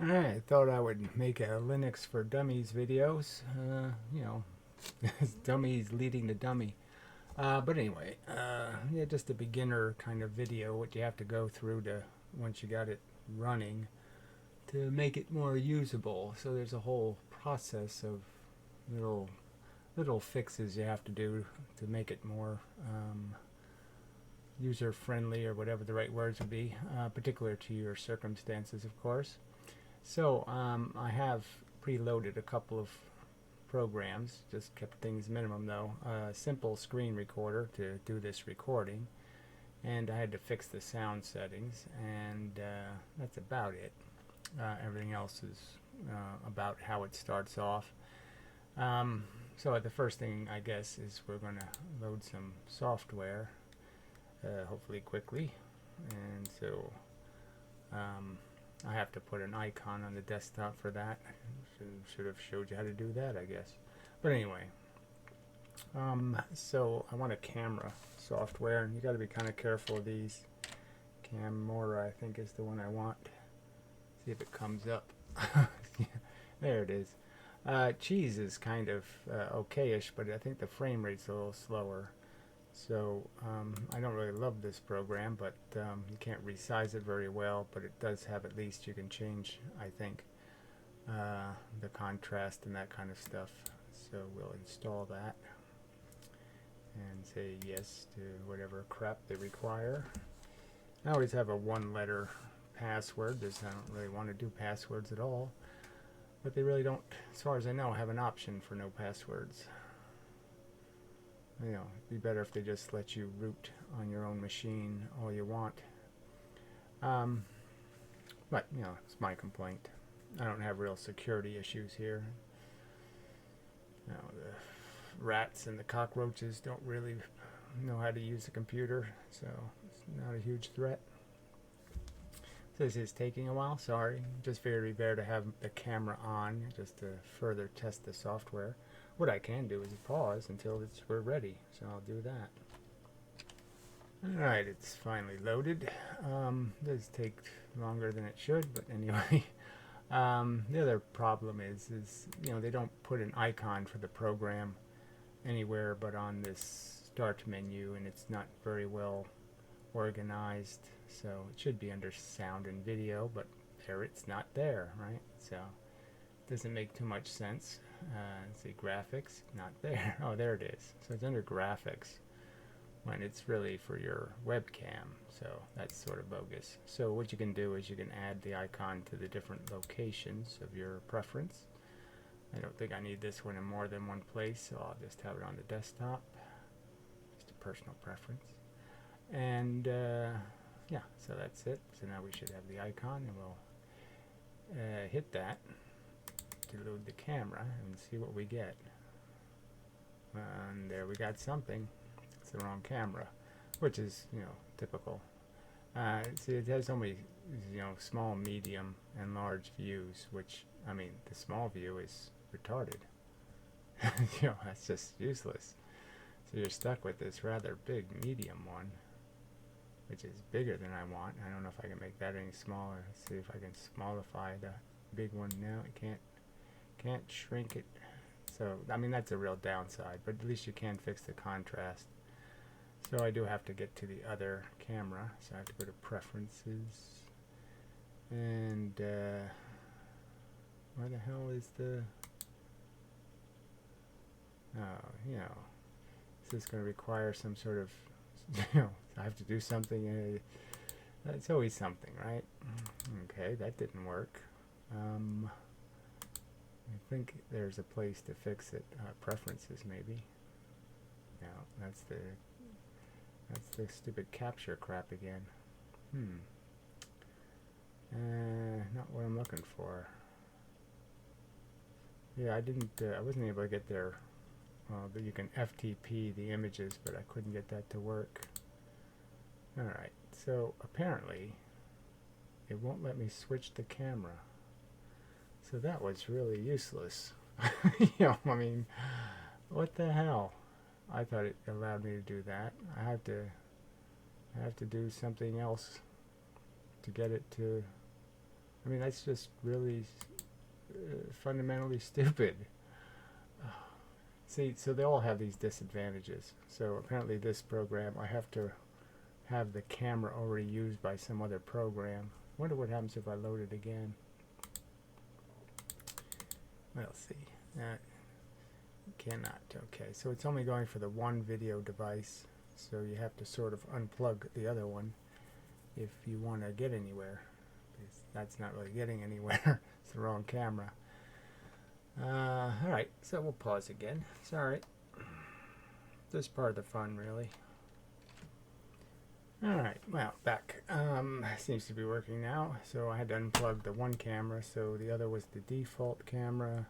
I thought I would make a Linux for Dummies videos. Dummies leading the dummy. But anyway, yeah, just a beginner kind of video. What you have to go through to once you got it running to make it more usable. So there's a whole process of little little fixes you have to do to make it more user friendly, or whatever the right words would be, particular to your circumstances, of course. So I have preloaded a couple of programs, just kept things minimum though. A simple screen recorder to do this recording, and I had to fix the sound settings, and that's about it. Everything else is about how it starts off. So the first thing, I guess, is we're going to load some software, hopefully quickly. And so I have to put an icon on the desktop for that. Should have showed you how to do that, I guess. But anyway, so I want a camera software, and you got to be kind of careful of these. Camera, I think, is the one I want. See if it comes up. There it is. Cheese is kind of okayish, but I think the frame rate's a little slower. So I don't really love this program, but you can't resize it very well, but it does have, at least you can change, I think, the contrast and that kind of stuff. So we'll install that and say yes to whatever crap they require. I always have a one-letter password. I don't really want to do passwords at all, but they really don't, as far as I know, have an option for no passwords. It'd be better if they just let you root on your own machine all you want. But it's my complaint. I don't have real security issues here. The rats and the cockroaches don't really know how to use a computer, so it's not a huge threat. So this is taking a while, sorry. Just figured it'd be better to have the camera on just to further test the software. What I can do is pause until we're ready, so I'll do that. Alright, it's finally loaded. It does take longer than it should, but anyway. The other problem is they don't put an icon for the program anywhere but on this start menu, and it's not very well organized. So it should be under sound and video, but there it's not there, right? So it doesn't make too much sense. Let's see, graphics, not there. Oh, there it is. So it's under graphics when it's really for your webcam. So that's sort of bogus. So what you can do is you can add the icon to the different locations of your preference. I don't think I need this one in more than one place, so I'll just have it on the desktop. Just a personal preference. And yeah, so that's it. So now we should have the icon, and we'll hit that to load the camera and see what we get. And there we got something. It's the wrong camera, which is typical. See, it has only small, medium, and large views, which, I mean, the small view is retarded. That's just useless. So you're stuck with this rather big medium one, which is bigger than I want. I don't know if I can make that any smaller. Let's see if I can smallify the big one. No, I can't shrink it. So I mean, that's a real downside, but at least you can fix the contrast. So I do have to get to the other camera, so I have to go to preferences, and where the hell is the, is this going to require some sort of, I have to do something. It's always something, right? Okay, that didn't work. I think there's a place to fix it. Preferences, maybe. No, that's the stupid capture crap again. Not what I'm looking for. Yeah, I wasn't able to get there. But you can FTP the images, but I couldn't get that to work. Alright, so apparently it won't let me switch the camera. So that was really useless. I mean, what the hell? I thought it allowed me to do that. I have to do something else to get it to I mean, that's just really fundamentally stupid. See, so they all have these disadvantages. So apparently this program, I have to have the camera already used by some other program. Wonder what happens if I load it again. We'll see. Cannot. Okay, so it's only going for the one video device, so you have to sort of unplug the other one if you want to get anywhere. That's not really getting anywhere. It's the wrong camera. Alright, so we'll pause again. Sorry. This part of the fun, really. Alright, well, back. Seems to be working now. So I had to unplug the one camera, so the other was the default camera.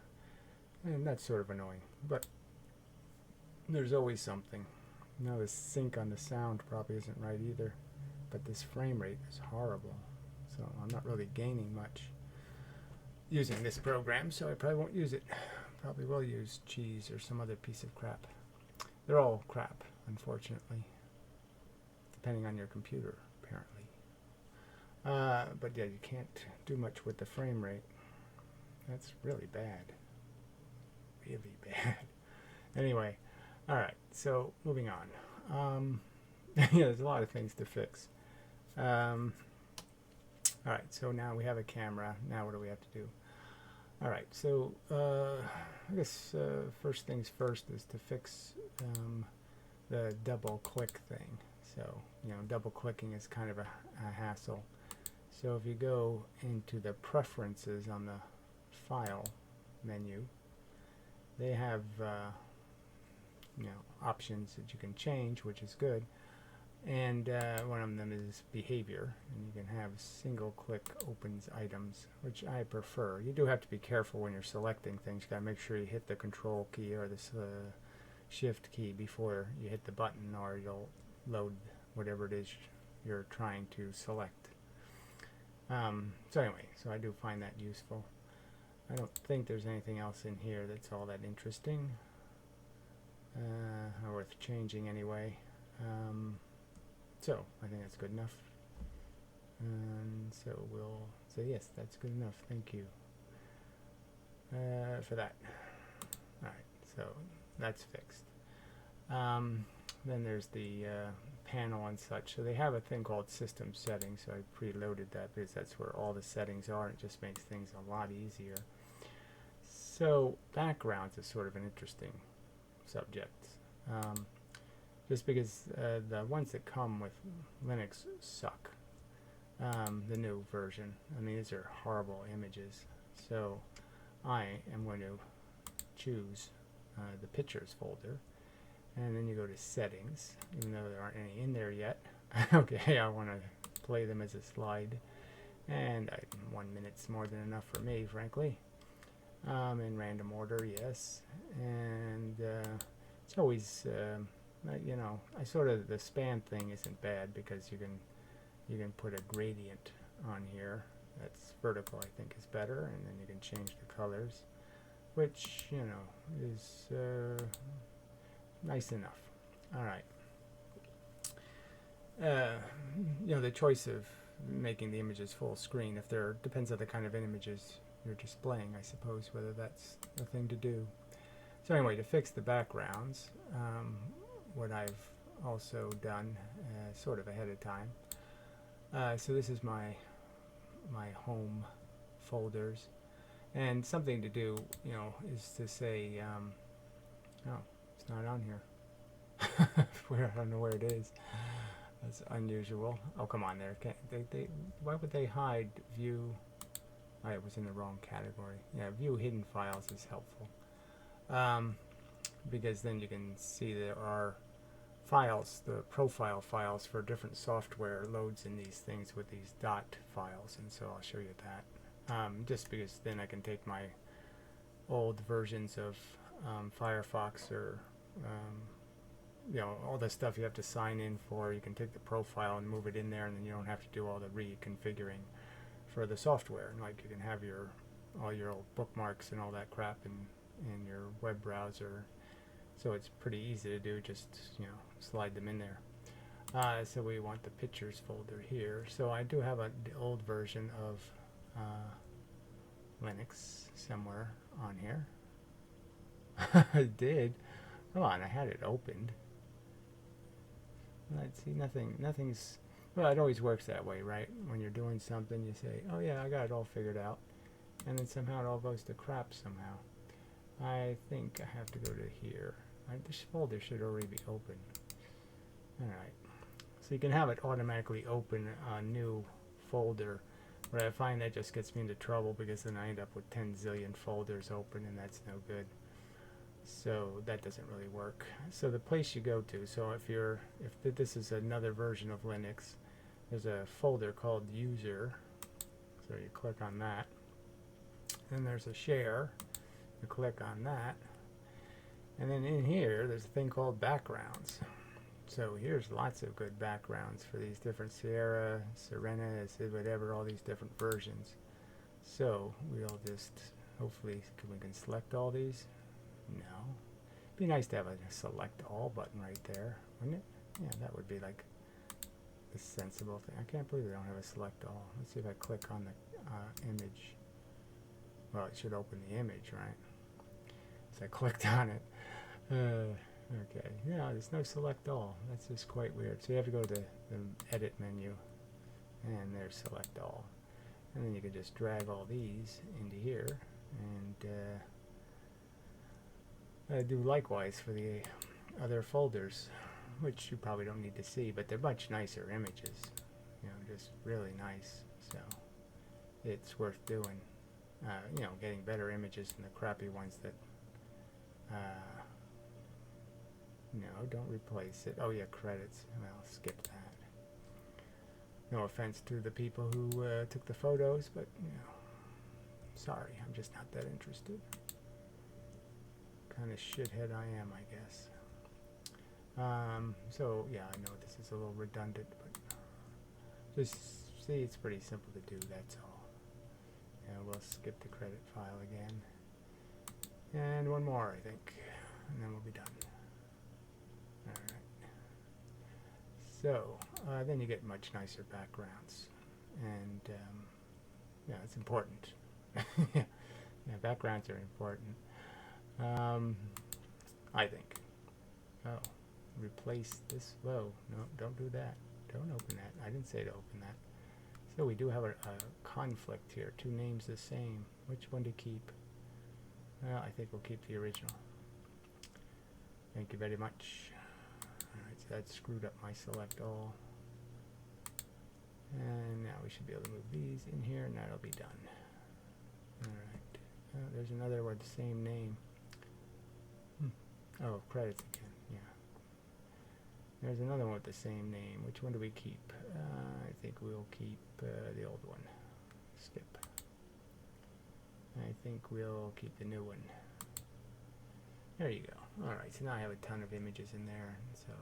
And that's sort of annoying, but there's always something. Now the sync on the sound probably isn't right either, but this frame rate is horrible. So I'm not really gaining much using this program, so I probably won't use it. Probably will use cheese or some other piece of crap. They're all crap, unfortunately, depending on your computer, apparently. But yeah, you can't do much with the frame rate. That's really bad. Really bad. Anyway, alright, so moving on. Yeah, there's a lot of things to fix. Alright, so now we have a camera. Now what do we have to do? Alright, so I guess first things first is to fix the double click thing. So, you know, double clicking is kind of a hassle. So if you go into the preferences on the file menu, they have you know, options that you can change, which is good. And one of them is behavior, and you can have single click opens items, which I prefer. You do have to be careful when you're selecting things. You gotta make sure you hit the control key or the shift key before you hit the button, or you'll load whatever it is you're trying to select. So anyway, so I do find that useful. I don't think there's anything else in here that's all that interesting or worth changing anyway. So I think that's good enough, and so we'll say yes, that's good enough. Thank you for that. Alright, so that's fixed. Then there's the panel and such. So they have a thing called system settings, so I preloaded that because that's where all the settings are. It just makes things a lot easier. So backgrounds is sort of an interesting subject. Just because the ones that come with Linux suck. The new version. I mean, these are horrible images. So I am going to choose the pictures folder, and then you go to settings, even though there aren't any in there yet. Okay, I want to play them as a slide, and 1 minute's more than enough for me, frankly. In random order, yes, and it's always you know, I sort of, the span thing isn't bad because you can put a gradient on here. That's vertical, I think, is better, and then you can change the colors, which, you know, is nice enough. All right. You know, the choice of making the images full screen, if there depends on the kind of images you're displaying, I suppose, whether that's the thing to do. So anyway, to fix the backgrounds, what I've also done sort of ahead of time. So this is my home folders, and something to do, you know, is to say, oh, it's not on here. I don't know where it is. That's unusual. Oh, come on, there. Why would they hide view? Oh, it was in the wrong category. Yeah, view hidden files is helpful. Because then you can see there are files, the profile files for different software loads in these things with these dot files, and so I'll show you that. Just because then I can take my old versions of Firefox, or you know, all the stuff you have to sign in for, you can take the profile and move it in there, and then you don't have to do all the reconfiguring for the software. And like, you can have all your old bookmarks and all that crap in your web browser, so it's pretty easy to do. Just, you know, slide them in there. So we want the pictures folder here. So I do have an old version of Linux somewhere on here. I did. Come on, I had it opened. Let's see, nothing's. Well, it always works that way, right? When you're doing something, you say, "Oh yeah, I got it all figured out," and then somehow it all goes to crap somehow. I think I have to go to here. This folder should already be open. All right. So you can have it automatically open a new folder, but I find that just gets me into trouble because then I end up with 10 zillion folders open, and that's no good. So that doesn't really work. So the place you go to, so if this is another version of Linux, there's a folder called user. So you click on that. Then there's a share. You click on that. And then in here, there's a thing called backgrounds. So here's lots of good backgrounds for these different Sierra, Serena, whatever, all these different versions. So we'll just, hopefully, we can select all these. No. It'd be nice to have a select all button right there, wouldn't it? Yeah, that would be like a sensible thing. I can't believe they don't have a select all. Let's see if I click on the image. Well, it should open the image, right? So I clicked on it. Okay, yeah, there's no select all. That's just quite weird. So you have to go to the edit menu, and there's select all. And then you can just drag all these into here, and do likewise for the other folders, which you probably don't need to see, but they're much nicer images. You know, just really nice. So it's worth doing. You know, getting better images than the crappy ones that no, don't replace it. Oh yeah, credits. Well, skip that. No offense to the people who took the photos, but you know, sorry, I'm just not that interested. Kind of shithead I am, I guess. So yeah, I know this is a little redundant, but just see, it's pretty simple to do. That's all. Yeah, we'll skip the credit file again, and one more, I think, and then we'll be done. So then you get much nicer backgrounds, and yeah, it's important. Yeah, backgrounds are important. I think. Oh, replace this. Whoa, no, don't do that. Don't open that. I didn't say to open that. So we do have a conflict here. Two names the same. Which one to keep? Well, I think we'll keep the original. Thank you very much. Alright, so that screwed up my select all. And now we should be able to move these in here, and that'll be done. Alright. There's another with the same name. Oh, credits again. Yeah. There's another one with the same name. Which one do we keep? I think we'll keep the old one. Skip. I think we'll keep the new one. There you go. Alright, so now I have a ton of images in there, so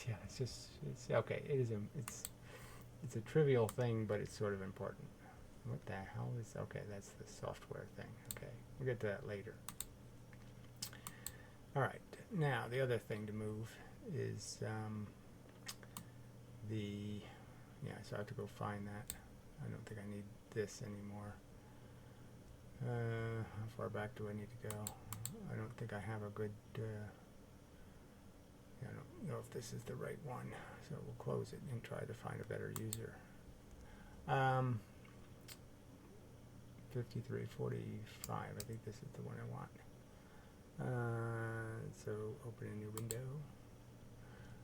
yeah, it's okay. It's a trivial thing, but it's sort of important. What the hell is, okay, that's the software thing. Okay, we'll get to that later. Alright, now the other thing to move is so I have to go find that. I don't think I need this anymore. How far back do I need to go? I don't think I have a good I don't know if this is the right one, so we'll close it and try to find a better user. 5345, I think this is the one I want. So open a new window.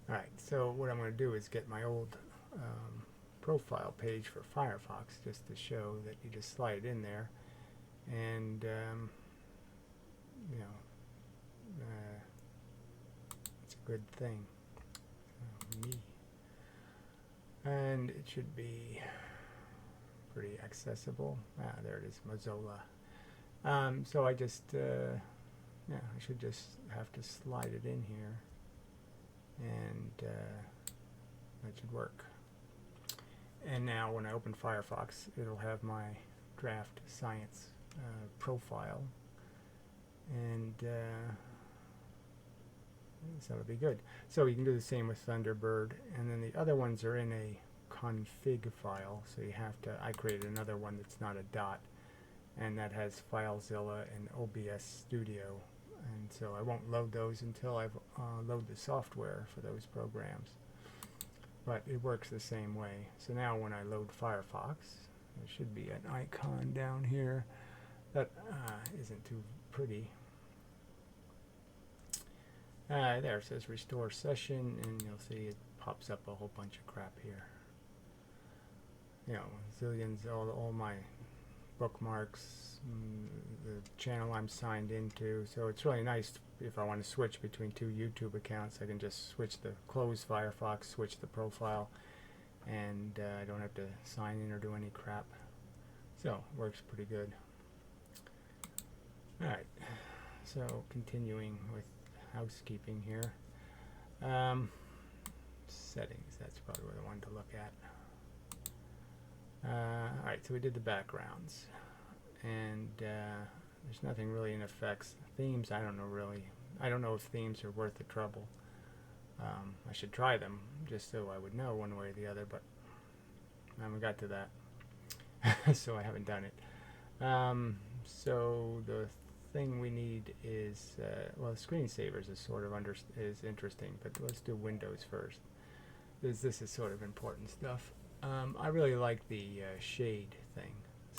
Alright, so what I'm going to do is get my old profile page for Firefox, just to show that you just slide in there, and you know, it's a good thing. And it should be pretty accessible. There it is, Mozilla. So I just yeah, I should just have to slide it in here, and that should work. And now when I open Firefox, it'll have my draft science profile, and so it'll be good. So you can do the same with Thunderbird, and then the other ones are in a config file, so you have to, I created another one that's not a dot, and that has FileZilla and OBS Studio, and so I won't load those until I load the software for those programs. But it works the same way. So now when I load Firefox, there should be an icon down here that isn't too pretty. There it says restore session, and you'll see it pops up a whole bunch of crap here. You know, zillions, all my bookmarks, the channel I'm signed into. So it's really nice if I want to switch between two YouTube accounts. I can just switch the close Firefox, switch the profile, and I don't have to sign in or do any crap. So it works pretty good. Alright, so continuing with housekeeping here. Settings, that's probably what I wanted to look at. Alright, so we did the backgrounds, and there's nothing really in effects. Themes, I don't know really. I don't know if themes are worth the trouble. I should try them just so I would know one way or the other, but I haven't got to that, so I haven't done it. So the thing we need is, well, screensavers is sort of is interesting, but let's do Windows first. This is sort of important stuff. I really like the shade thing,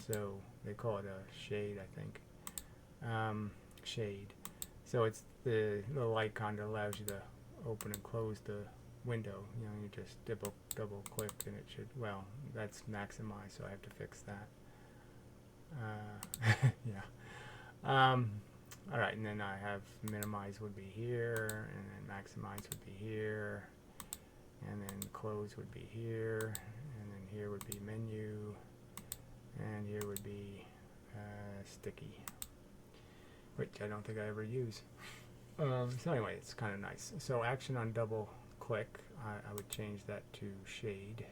so they call it a shade, I think. Shade. So it's the little icon that allows you to open and close the window. You know, you just double click and it should, well, that's maximize, so I have to fix that. Yeah. Alright, and then I have minimize would be here, and then maximize would be here, and then close would be here, and then here would be menu, and here would be sticky, which I don't think I ever use. So anyway, it's kind of nice. So action on double click, I would change that to shade,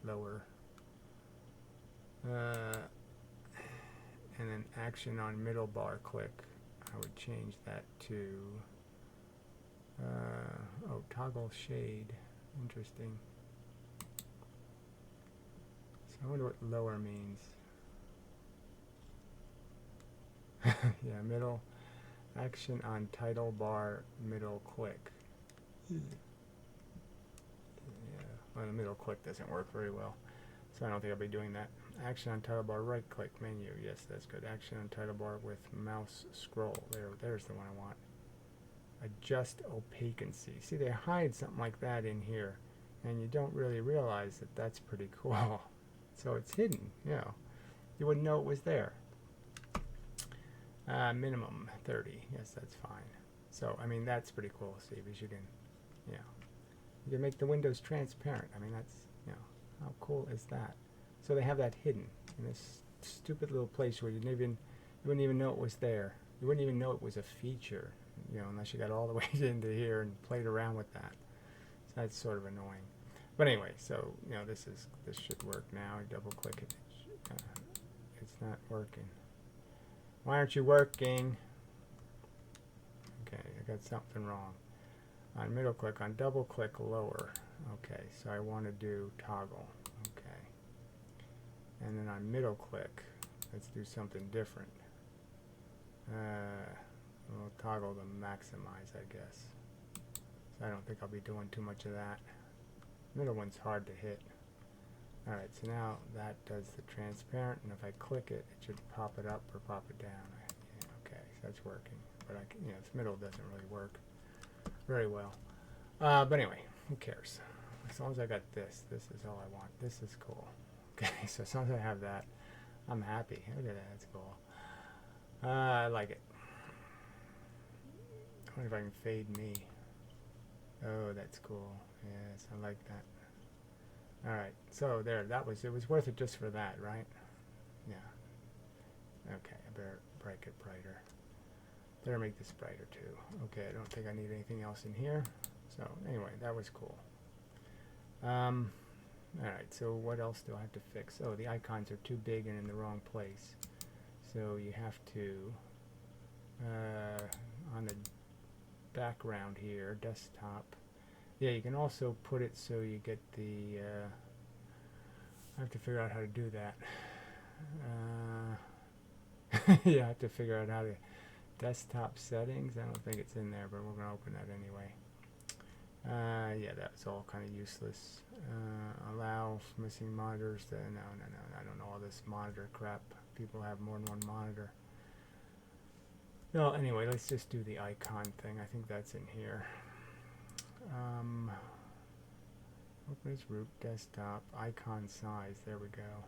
lower. And then action on middle bar click, I would change that to oh, toggle shade. Interesting. So I wonder what lower means. Yeah, middle action on title bar middle click. Yeah, well, the middle click doesn't work very well, so I don't think I'll be doing that. Action on title bar right click menu. Yes, that's good. Action on title bar with mouse scroll. There's the one I want. Adjust opacancy. See, they hide something like that in here, and you don't really realize that that's pretty cool. So it's hidden, you know. You wouldn't know it was there. Minimum 30. Yes, that's fine. So, I mean, that's pretty cool, see, because you can, you know, you can make the windows transparent. I mean, that's, you know, how cool is that? So they have that hidden in this stupid little place where you wouldn't even know it was there. You wouldn't even know it was a feature, you know, unless you got all the way into here and played around with that. So that's sort of annoying. But anyway, so, you know, this should work now. I double click it. It's not working. Why aren't you working? Okay, I got something wrong. On middle click, on double click lower. Okay, so I want to do toggle. Okay. And then on middle click, let's do something different. We'll toggle the maximize, I guess. So I don't think I'll be doing too much of that. Middle one's hard to hit. Alright, so now that does the transparent, and if I click it, it should pop it up or pop it down. Yeah, okay, so that's working. But I can, you know, this middle doesn't really work very well. But anyway, who cares? As long as I got this is all I want. This is cool. Okay, so as long as I have that, I'm happy. Look at that, that's cool. I like it. I wonder if I can fade me. Oh, that's cool. Yes, I like that. Alright, so there, it was worth it just for that, right? Yeah. Okay, I better break it brighter. Better make this brighter too. Okay, I don't think I need anything else in here. So anyway, that was cool. Alright, so what else do I have to fix? Oh, the icons are too big and in the wrong place. So you have to, on the background here, desktop, yeah, you can also put it so you get the, I have to figure out how to do that. Yeah, I have to figure out how to desktop settings. I don't think it's in there, but we're going to open that anyway. Yeah, that's all kind of useless. Allow missing monitors to, no, I don't know all this monitor crap. People have more than one monitor. No, anyway, let's just do the icon thing. I think that's in here. Open as root desktop, icon size, there we go.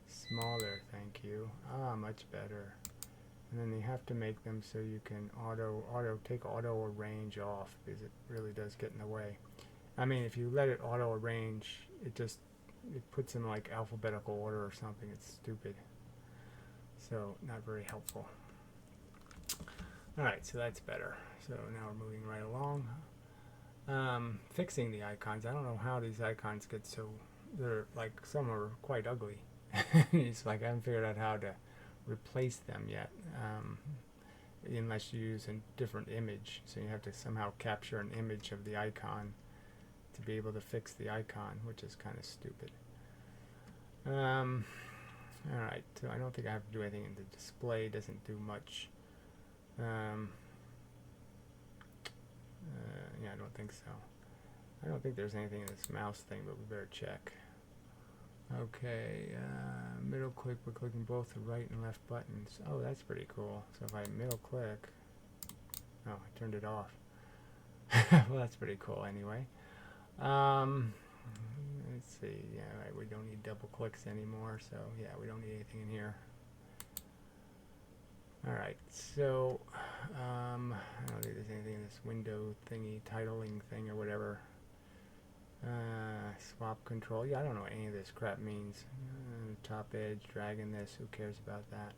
Smaller, thank you. Ah, much better. And then you have to make them so you can take auto arrange off, because it really does get in the way. I mean, if you let it auto arrange, it puts them like alphabetical order or something. It's stupid. So not very helpful. Alright, so that's better. So now we're moving right along. Fixing the icons. I don't know how these icons get so, they're like, some are quite ugly. It's like I haven't figured out how to replace them yet, unless you use a different image. So you have to somehow capture an image of the icon to be able to fix the icon, which is kind of stupid. Alright, so I don't think I have to do anything in the display. It doesn't do much. Yeah, I don't think so. I don't think there's anything in this mouse thing, but we better check. Okay, middle click, we're clicking both the right and left buttons. Oh, that's pretty cool. So if I middle click, oh, I turned it off. Well, that's pretty cool anyway. Let's see, yeah, right, we don't need double clicks anymore, so yeah, we don't need anything in here. Alright, so I don't think there's anything in this window thingy, titling thing or whatever. Swap control. Yeah, I don't know what any of this crap means. Top edge, dragging this. Who cares about that?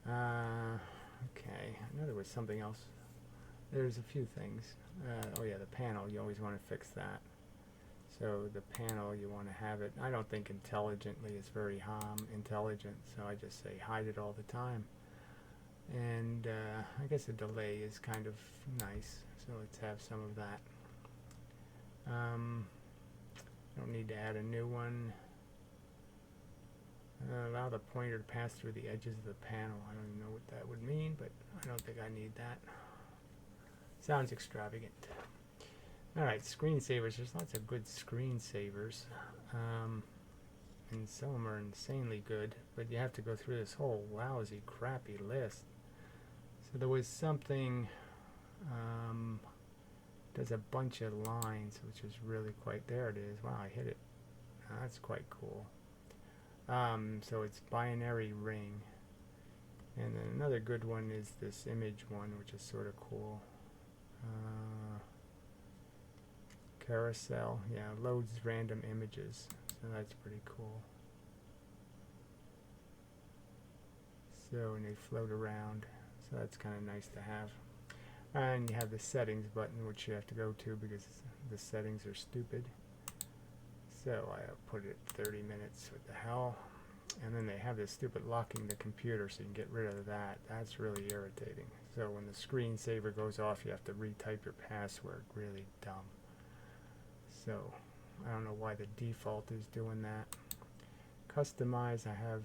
Okay, I know there was something else. There's a few things. Oh yeah, the panel. You always want to fix that. So the panel, you want to have it. I don't think intelligently is very intelligent, so I just say hide it all the time. And I guess the delay is kind of nice, so let's have some of that. Don't need to add a new one. Allow the pointer to pass through the edges of the panel. I don't even know what that would mean, but I don't think I need that. Sounds extravagant. Alright, screensavers. There's lots of good screensavers. And some of them are insanely good, but you have to go through this whole lousy, crappy list. So there was something, does a bunch of lines, which is really quite, there it is. Wow, I hit it. That's quite cool. So it's binary ring. And then another good one is this image one, which is sort of cool. Carousel, yeah, loads random images, so that's pretty cool. So, and they float around, so that's kind of nice to have. And you have the settings button, which you have to go to because the settings are stupid. So I put it 30 minutes, what the hell. And then they have this stupid locking the computer, so you can get rid of that. That's really irritating. So when the screensaver goes off, you have to retype your password. Really dumb. So I don't know why the default is doing that. Customize, I have,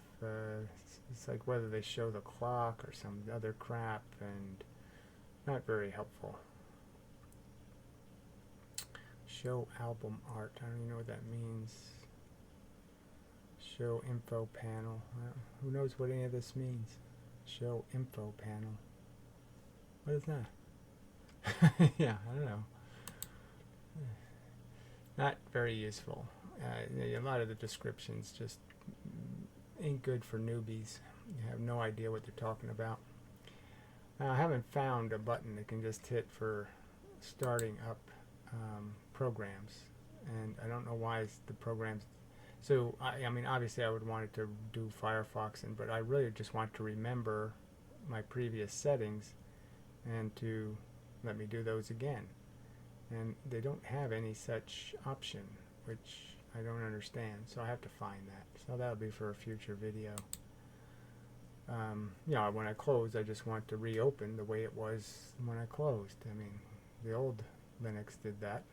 it's like whether they show the clock or some other crap, and not very helpful. Show album art, I don't even know what that means. Show info panel, who knows what any of this means. Show info panel, what is that? Yeah, I don't know. Not very useful. A lot of the descriptions just ain't good for newbies. You have no idea what they're talking about. I haven't found a button that can just hit for starting up programs, and I don't know why the programs. So I mean, obviously I would want it to do Firefox, but I really just want to remember my previous settings and to let me do those again. And they don't have any such option, which I don't understand, so I have to find that. So that'll be for a future video. Yeah, when I close, I just want to reopen the way it was when I closed. I mean, the old Linux did that.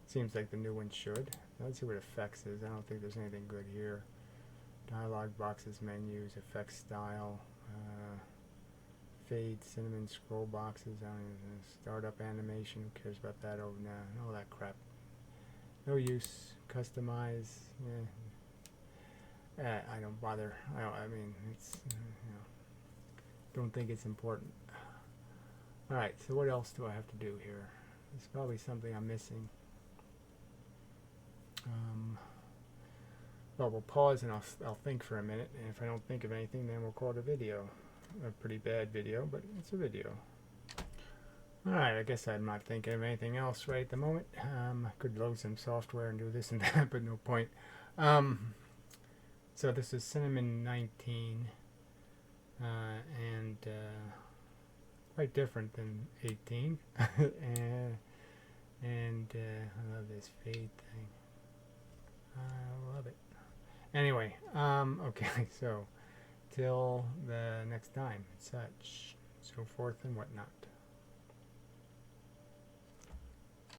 Seems like the new one should. Let's see what effects is. I don't think there's anything good here. Dialog boxes, menus, effects style, fade, cinnamon, scroll boxes, startup animation. Who cares about that? Oh, nah, all that crap. No use. Customize. I don't bother. I mean, it's don't think it's important. All right. So what else do I have to do here? There's probably something I'm missing. Well, we'll pause and I'll think for a minute, and if I don't think of anything, then we'll call it a video. A pretty bad video, but it's a video. Alright, I guess I'm not thinking of anything else right at the moment. I could load some software and do this and that, but no point. So this is Cinnamon 19, and quite different than 18. and I love this fade thing. I love it. Anyway, okay, so till the next time, such, so forth and whatnot.